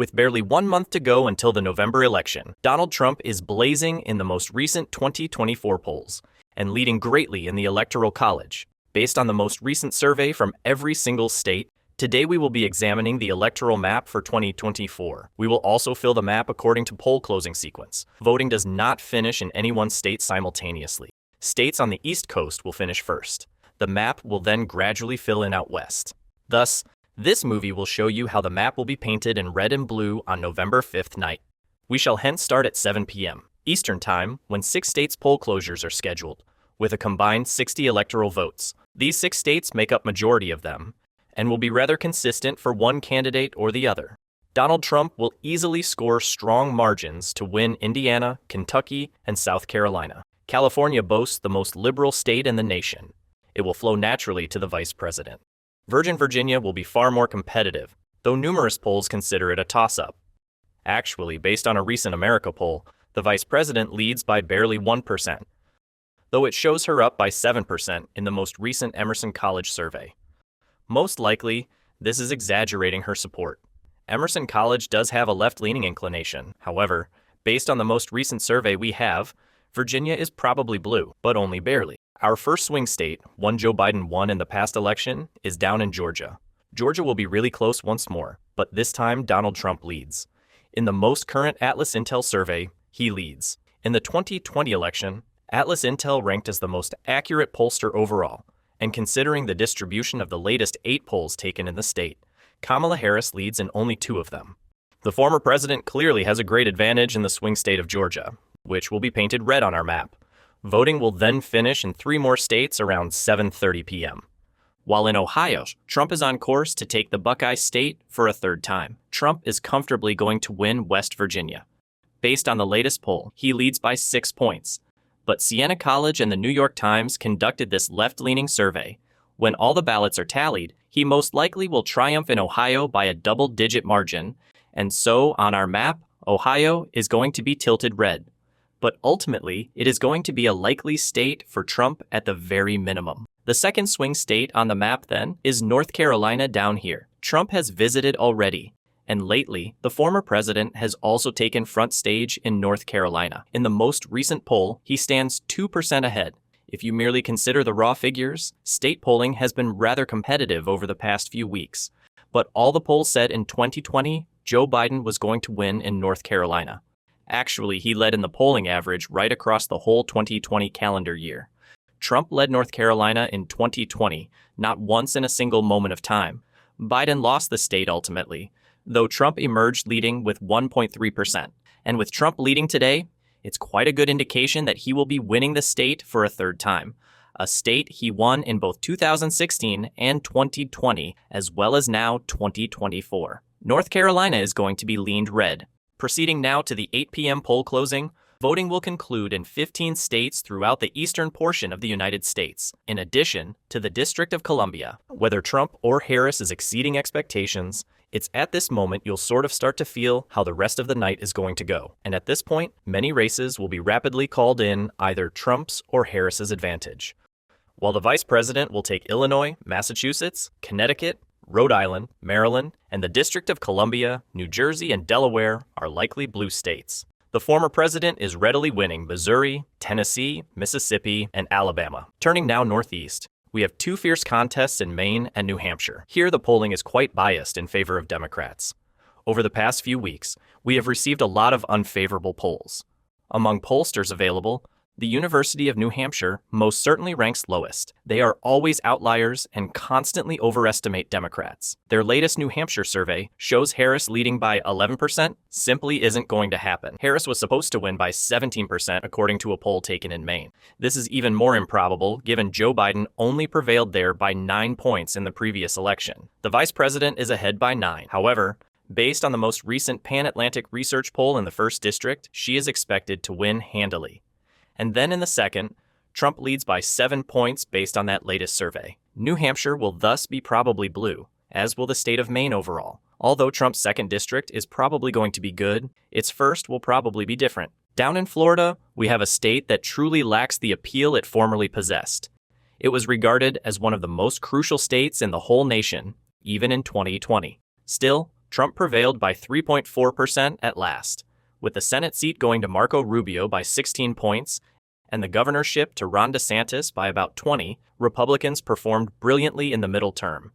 With barely 1 month to go until the November election, Donald Trump is blazing in the most recent 2024 polls and leading greatly in the Electoral College. Based on the most recent survey from every single state, today we will be examining the electoral map for 2024. We will also fill the map according to poll closing sequence. Voting does not finish in any one state simultaneously. States on the East Coast will finish first. The map will then gradually fill in out west. Thus, this movie will show you how the map will be painted in red and blue on November 5th night. We shall hence start at 7 p.m. Eastern Time when 6 states' poll closures are scheduled, with a combined 60 electoral votes. These 6 states make up majority of them, and will be rather consistent for one candidate or the other. Donald Trump will easily score strong margins to win Indiana, Kentucky, and South Carolina. California boasts the most liberal state in the nation. It will flow naturally to the vice president. Virginia will be far more competitive, though numerous polls consider it a toss-up. Actually, based on a recent America poll, the vice president leads by barely 1%, though it shows her up by 7% in the most recent Emerson College survey. Most likely, this is exaggerating her support. Emerson College does have a left-leaning inclination. However, based on the most recent survey we have, Virginia is probably blue, but only barely. Our first swing state, one Joe Biden won in the past election, is down in Georgia. Georgia will be really close once more, but this time Donald Trump leads. In the most current Atlas Intel survey, he leads. In the 2020 election, Atlas Intel ranked as the most accurate pollster overall, and considering the distribution of the latest 8 polls taken in the state, Kamala Harris leads in only 2 of them. The former president clearly has a great advantage in the swing state of Georgia, which will be painted red on our map. Voting will then finish in 3 more states around 7:30 p.m. While in Ohio, Trump is on course to take the Buckeye State for a 3rd time. Trump is comfortably going to win West Virginia. Based on the latest poll, he leads by 6 points. But Siena College and the New York Times conducted this left-leaning survey. When all the ballots are tallied, he most likely will triumph in Ohio by a double-digit margin, and so on our map, Ohio is going to be tilted red. But ultimately, it is going to be a likely state for Trump at the very minimum. The second swing state on the map, then, is North Carolina down here. Trump has visited already, and lately, the former president has also taken front stage in North Carolina. In the most recent poll, he stands 2% ahead. If you merely consider the raw figures, state polling has been rather competitive over the past few weeks. But all the polls said in 2020, Joe Biden was going to win in North Carolina. Actually, he led in the polling average right across the whole 2020 calendar year. Trump led North Carolina in 2020, not once in a single moment of time. Biden lost the state ultimately, though Trump emerged leading with 1.3%. And with Trump leading today, it's quite a good indication that he will be winning the state for a 3rd time, a state he won in both 2016 and 2020, as well as now 2024. North Carolina is going to be leaned red. Proceeding now to the 8 p.m. poll closing, voting will conclude in 15 states throughout the eastern portion of the United States, in addition to the District of Columbia. Whether Trump or Harris is exceeding expectations, it's at this moment you'll sort of start to feel how the rest of the night is going to go. And at this point, many races will be rapidly called in either Trump's or Harris's advantage. While the vice president will take Illinois, Massachusetts, Connecticut, Rhode Island, Maryland, and the District of Columbia, New Jersey, and Delaware are likely blue states. The former president is readily winning Missouri, Tennessee, Mississippi, and Alabama. Turning now northeast, we have 2 fierce contests in Maine and New Hampshire. Here the polling is quite biased in favor of Democrats. Over the past few weeks, we have received a lot of unfavorable polls. Among pollsters available, the University of New Hampshire most certainly ranks lowest. They are always outliers and constantly overestimate Democrats. Their latest New Hampshire survey shows Harris leading by 11% simply isn't going to happen. Harris was supposed to win by 17% according to a poll taken in Maine. This is even more improbable given Joe Biden only prevailed there by 9 points in the previous election. The vice president is ahead by 9. However, based on the most recent Pan-Atlantic research poll in the 1st district, she is expected to win handily. And then in the second, Trump leads by 7 points based on that latest survey. New Hampshire will thus be probably blue, as will the state of Maine overall. Although Trump's 2nd district is probably going to be good, its 1st will probably be different. Down in Florida, we have a state that truly lacks the appeal it formerly possessed. It was regarded as one of the most crucial states in the whole nation, even in 2020. Still, Trump prevailed by 3.4% at last, with the Senate seat going to Marco Rubio by 16 points and the governorship to Ron DeSantis by about 20. Republicans performed brilliantly in the middle term.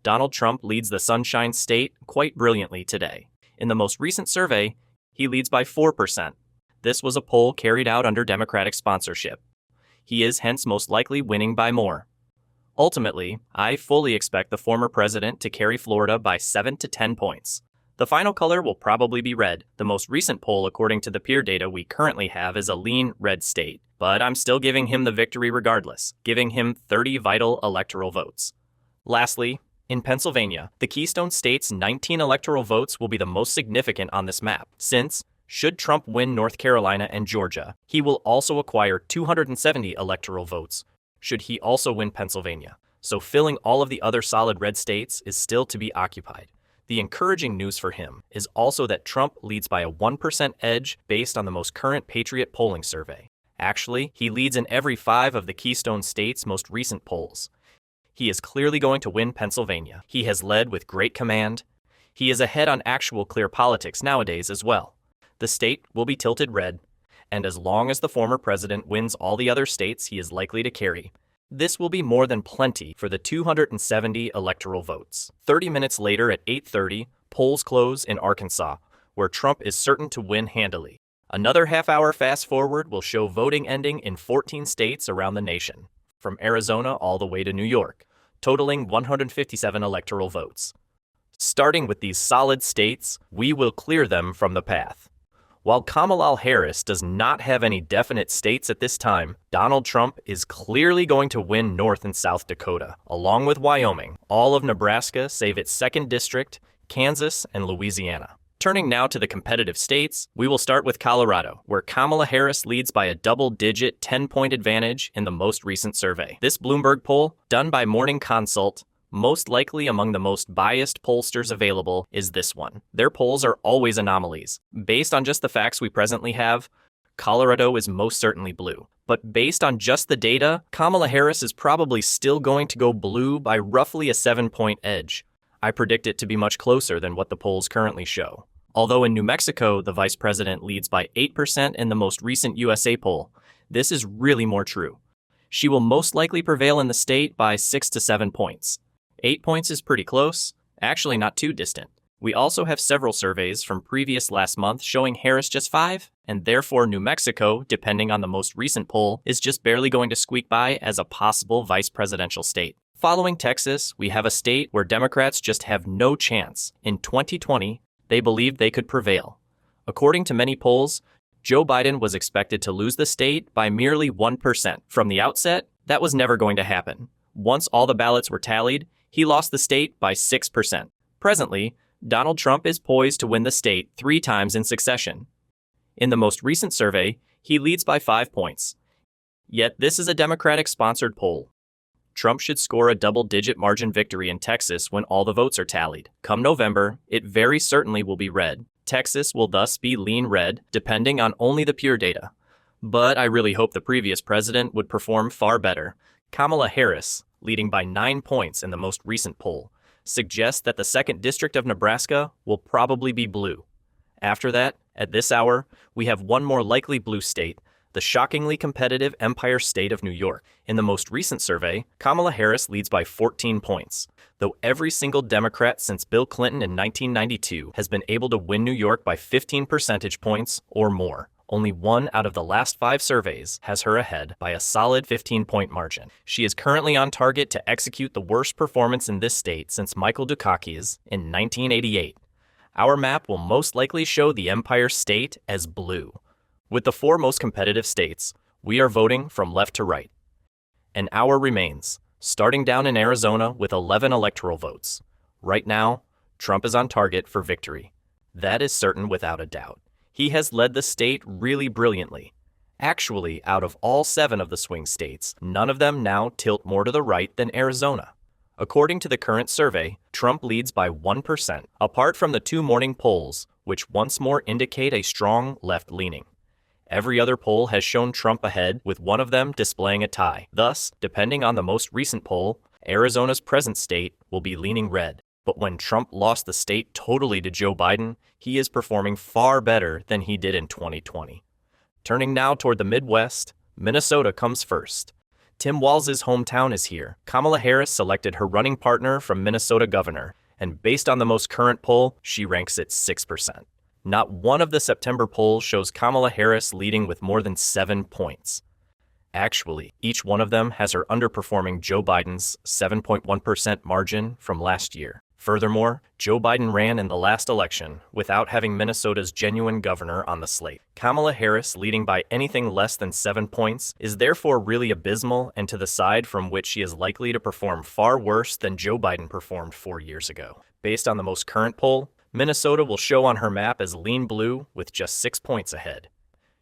Donald Trump leads the Sunshine State quite brilliantly today. In the most recent survey, he leads by 4%. This was a poll carried out under Democratic sponsorship. He is hence most likely winning by more. Ultimately, I fully expect the former president to carry Florida by 7 to 10 points. The final color will probably be red. The most recent poll, according to the peer data we currently have, is a lean red state. But I'm still giving him the victory regardless, giving him 30 vital electoral votes. Lastly, in Pennsylvania, the Keystone State's 19 electoral votes will be the most significant on this map, since, should Trump win North Carolina and Georgia, he will also acquire 270 electoral votes, should he also win Pennsylvania. So filling all of the other solid red states is still to be occupied. The encouraging news for him is also that Trump leads by a 1% edge based on the most current Patriot polling survey. Actually, he leads in every 5 of the Keystone State's most recent polls. He is clearly going to win Pennsylvania. He has led with great command. He is ahead on actual clear politics nowadays as well. The state will be tilted red, and as long as the former president wins all the other states he is likely to carry, this will be more than plenty for the 270 electoral votes. 30 minutes later at 8:30, polls close in Arkansas, where Trump is certain to win handily. Another half-hour fast-forward will show voting ending in 14 states around the nation, from Arizona all the way to New York, totaling 157 electoral votes. Starting with these solid states, we will clear them from the path. While Kamala Harris does not have any definite states at this time, Donald Trump is clearly going to win North and South Dakota, along with Wyoming, all of Nebraska save its 2nd district, Kansas, and Louisiana. Turning now to the competitive states, we will start with Colorado, where Kamala Harris leads by a double-digit 10-point advantage in the most recent survey. This Bloomberg poll, done by Morning Consult, most likely among the most biased pollsters available, is this one. Their polls are always anomalies. Based on just the facts we presently have, Colorado is most certainly blue. But based on just the data, Kamala Harris is probably still going to go blue by roughly a 7-point edge. I predict it to be much closer than what the polls currently show. Although in New Mexico, the vice president leads by 8% in the most recent USA poll, this is really more true. She will most likely prevail in the state by 6 to 7 points. 8 points is pretty close, actually not too distant. We also have several surveys from previous last month showing Harris just 5, and therefore New Mexico, depending on the most recent poll, is just barely going to squeak by as a possible vice presidential state. Following Texas, we have a state where Democrats just have no chance. In 2020, they believed they could prevail. According to many polls, Joe Biden was expected to lose the state by merely 1%. From the outset, that was never going to happen. Once all the ballots were tallied, he lost the state by 6%. Presently, Donald Trump is poised to win the state 3 times in succession. In the most recent survey, he leads by 5 points. Yet this is a Democratic-sponsored poll. Trump should score a double-digit margin victory in Texas when all the votes are tallied. Come November, it very certainly will be red. Texas will thus be lean red, depending on only the pure data. But I really hope the previous president would perform far better. Kamala Harris, leading by 9 points in the most recent poll, suggests that the 2nd District of Nebraska will probably be blue. After that, at this hour, we have one more likely blue state, the shockingly competitive Empire State of New York. In the most recent survey, Kamala Harris leads by 14 points, though every single Democrat since Bill Clinton in 1992 has been able to win New York by 15 percentage points or more. Only 1 out of the last 5 surveys has her ahead by a solid 15-point margin. She is currently on target to execute the worst performance in this state since Michael Dukakis in 1988. Our map will most likely show the Empire State as blue. With the 4 most competitive states, we are voting from left to right. An hour remains, starting down in Arizona with 11 electoral votes. Right now, Trump is on target for victory. That is certain without a doubt. He has led the state really brilliantly. Actually, out of all 7 of the swing states, none of them now tilt more to the right than Arizona. According to the current survey, Trump leads by 1%, apart from the 2 morning polls, which once more indicate a strong left-leaning. Every other poll has shown Trump ahead, with one of them displaying a tie. Thus, depending on the most recent poll, Arizona's present state will be leaning red. But when Trump lost the state totally to Joe Biden, he is performing far better than he did in 2020. Turning now toward the Midwest, Minnesota comes first. Tim Walz's hometown is here. Kamala Harris selected her running partner from Minnesota governor, and based on the most current poll, she ranks at 6%. Not one of the September polls shows Kamala Harris leading with more than 7 points. Actually, each one of them has her underperforming Joe Biden's 7.1% margin from last year. Furthermore, Joe Biden ran in the last election without having Minnesota's genuine governor on the slate. Kamala Harris leading by anything less than 7 points is therefore really abysmal and to the side from which she is likely to perform far worse than Joe Biden performed 4 years ago. Based on the most current poll, Minnesota will show on her map as lean blue with just 6 points ahead.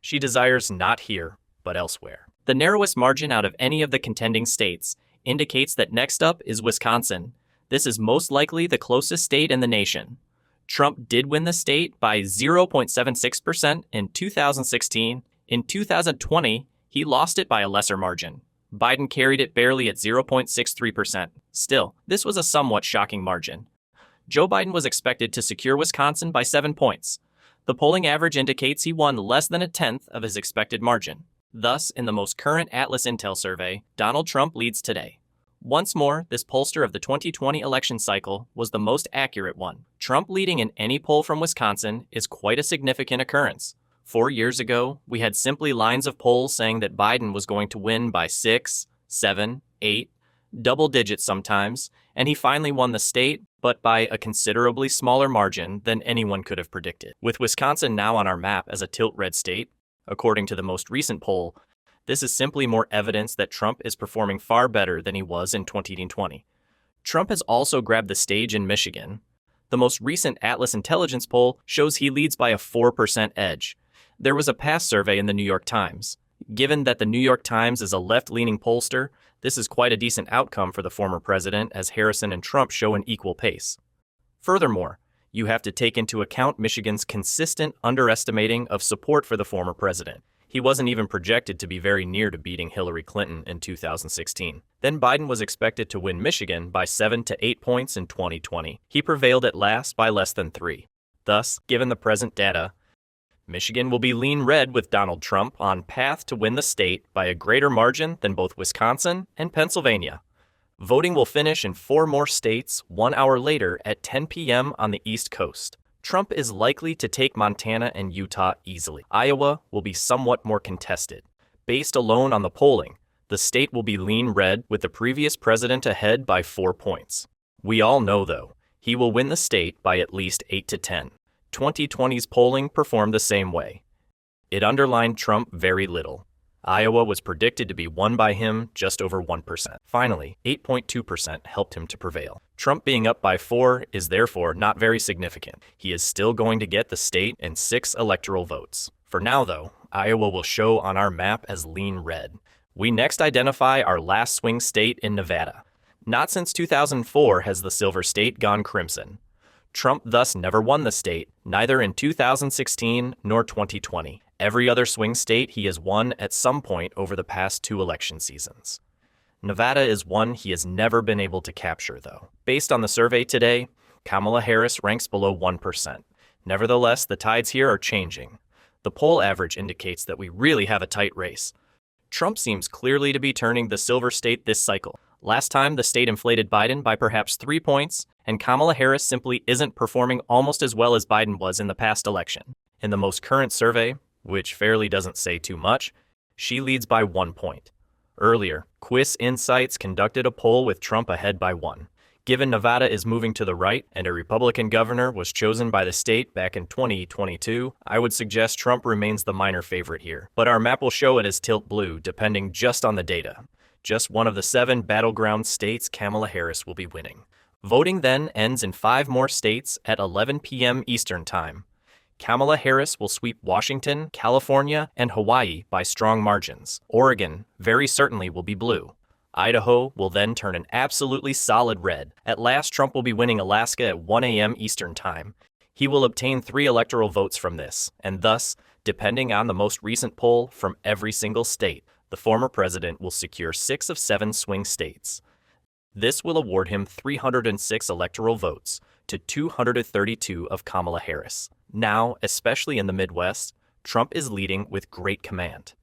She desires not here, but elsewhere. The narrowest margin out of any of the contending states indicates that next up is Wisconsin. This is most likely the closest state in the nation. Trump did win the state by 0.76% in 2016. In 2020, he lost it by a lesser margin. Biden carried it barely at 0.63%. Still, this was a somewhat shocking margin. Joe Biden was expected to secure Wisconsin by 7 points. The polling average indicates he won less than a tenth of his expected margin. Thus, in the most current Atlas Intel survey, Donald Trump leads today. Once more, this pollster of the 2020 election cycle was the most accurate one. Trump leading in any poll from Wisconsin is quite a significant occurrence. 4 years ago, we had simply lines of polls saying that Biden was going to win by 6, 7, 8, double digits sometimes, and he finally won the state, but by a considerably smaller margin than anyone could have predicted. With Wisconsin now on our map as a tilt-red state, according to the most recent poll, this is simply more evidence that Trump is performing far better than he was in 2020. Trump has also grabbed the stage in Michigan. The most recent Atlas Intelligence poll shows he leads by a 4% edge. There was a past survey in the New York Times. Given that the New York Times is a left-leaning pollster, this is quite a decent outcome for the former president as Harrison and Trump show an equal pace. Furthermore, you have to take into account Michigan's consistent underestimating of support for the former president. He wasn't even projected to be very near to beating Hillary Clinton in 2016. Then Biden was expected to win Michigan by 7 to 8 points in 2020. He prevailed at last by less than 3. Thus, given the present data, Michigan will be lean red with Donald Trump on path to win the state by a greater margin than both Wisconsin and Pennsylvania. Voting will finish in 4 more states 1 hour later at 10 p.m. on the East Coast. Trump is likely to take Montana and Utah easily. Iowa will be somewhat more contested. Based alone on the polling, the state will be lean red with the previous president ahead by 4 points. We all know, though, he will win the state by at least 8 to 10. 2020's polling performed the same way. It underlined Trump very little. Iowa was predicted to be won by him just over 1%. Finally, 8.2% helped him to prevail. Trump being up by 4 is therefore not very significant. He is still going to get the state and 6 electoral votes. For now, though, Iowa will show on our map as lean red. We next identify our last swing state in Nevada. Not since 2004 has the Silver State gone crimson. Trump thus never won the state, neither in 2016 nor 2020. Every other swing state he has won at some point over the past 2 election seasons. Nevada is one he has never been able to capture, though. Based on the survey today, Kamala Harris ranks below 1%. Nevertheless, the tides here are changing. The poll average indicates that we really have a tight race. Trump seems clearly to be turning the Silver State this cycle. Last time, the state inflated Biden by perhaps 3 points, and Kamala Harris simply isn't performing almost as well as Biden was in the past election. In the most current survey, which fairly doesn't say too much, she leads by 1 point. Earlier, Quiz Insights conducted a poll with Trump ahead by 1. Given Nevada is moving to the right and a Republican governor was chosen by the state back in 2022, I would suggest Trump remains the minor favorite here. But our map will show it as tilt blue, depending just on the data. Just one of the 7 battleground states Kamala Harris will be winning. Voting then ends in 5 more states at 11 p.m. Eastern Time. Kamala Harris will sweep Washington, California, and Hawaii by strong margins. Oregon very certainly will be blue. Idaho will then turn an absolutely solid red. At last, Trump will be winning Alaska at 1 a.m. Eastern Time. He will obtain 3 electoral votes from this, and thus, depending on the most recent poll from every single state, the former president will secure 6 of 7 swing states. This will award him 306 electoral votes to 232 of Kamala Harris. Now, especially in the Midwest, Trump is leading with great command.